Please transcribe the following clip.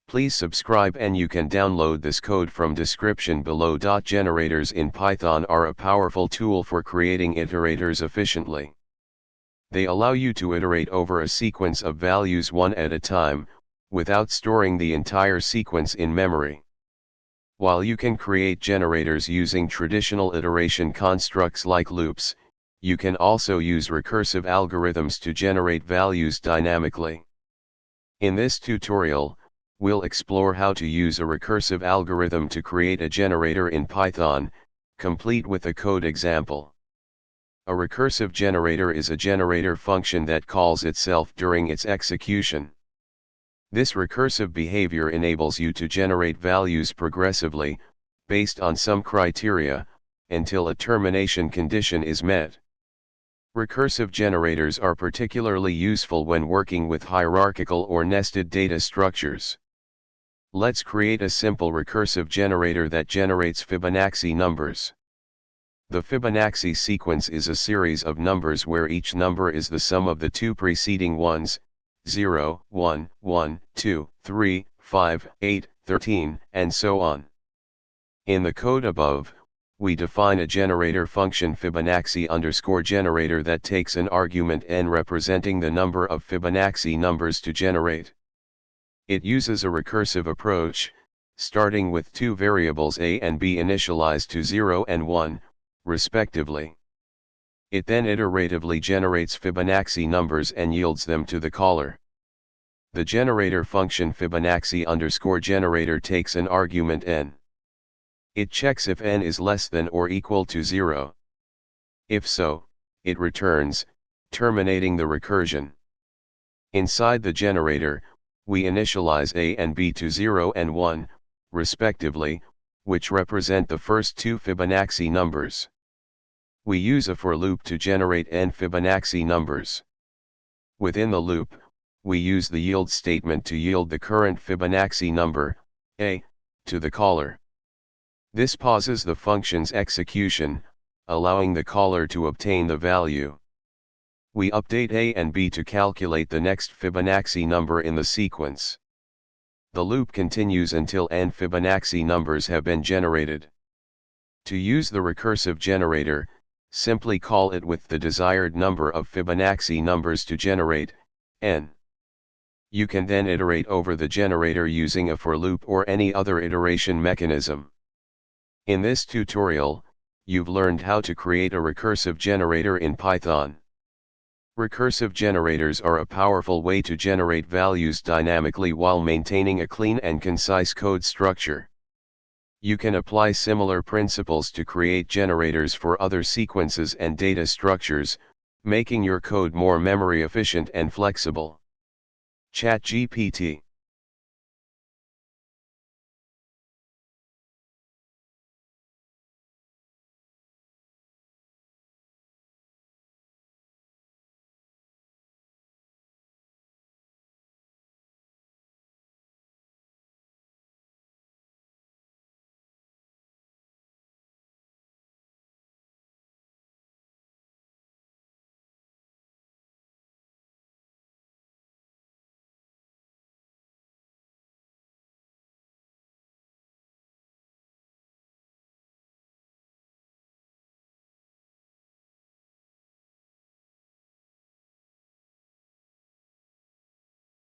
Please subscribe, and you can download this code from description below. Generators in Python are a powerful tool for creating iterators efficiently. They allow you to iterate over a sequence of values one at a time, without storing the entire sequence in memory. While you can create generators using traditional iteration constructs like loops, you can also use recursive algorithms to generate values dynamically. In this tutorial, we'll explore how to use a recursive algorithm to create a generator in Python, complete with a code example. A recursive generator is a generator function that calls itself during its execution. This recursive behavior enables you to generate values progressively, based on some criteria, until a termination condition is met. Recursive generators are particularly useful when working with hierarchical or nested data structures. Let's create a simple recursive generator that generates Fibonacci numbers. The Fibonacci sequence is a series of numbers where each number is the sum of the two preceding ones, 0, 1, 1, 2, 3, 5, 8, 13, and so on. In the code above, we define a generator function Fibonacci_generator that takes an argument n representing the number of Fibonacci numbers to generate. It uses a recursive approach, starting with two variables a and b initialized to 0 and 1, respectively. It then iteratively generates Fibonacci numbers and yields them to the caller. The generator function Fibonacci_generator takes an argument n. It checks if n is less than or equal to 0. If so, it returns, terminating the recursion. Inside the generator, we initialize a and b to 0 and 1, respectively, which represent the first two Fibonacci numbers. We use a for loop to generate n Fibonacci numbers. Within the loop, we use the yield statement to yield the current Fibonacci number, a, to the caller. This pauses the function's execution, allowing the caller to obtain the value. We update a and b to calculate the next Fibonacci number in the sequence. The loop continues until n Fibonacci numbers have been generated. To use the recursive generator, simply call it with the desired number of Fibonacci numbers to generate, n. You can then iterate over the generator using a for loop or any other iteration mechanism. In this tutorial, you've learned how to create a recursive generator in Python. Recursive generators are a powerful way to generate values dynamically while maintaining a clean and concise code structure. You can apply similar principles to create generators for other sequences and data structures, making your code more memory efficient and flexible. ChatGPT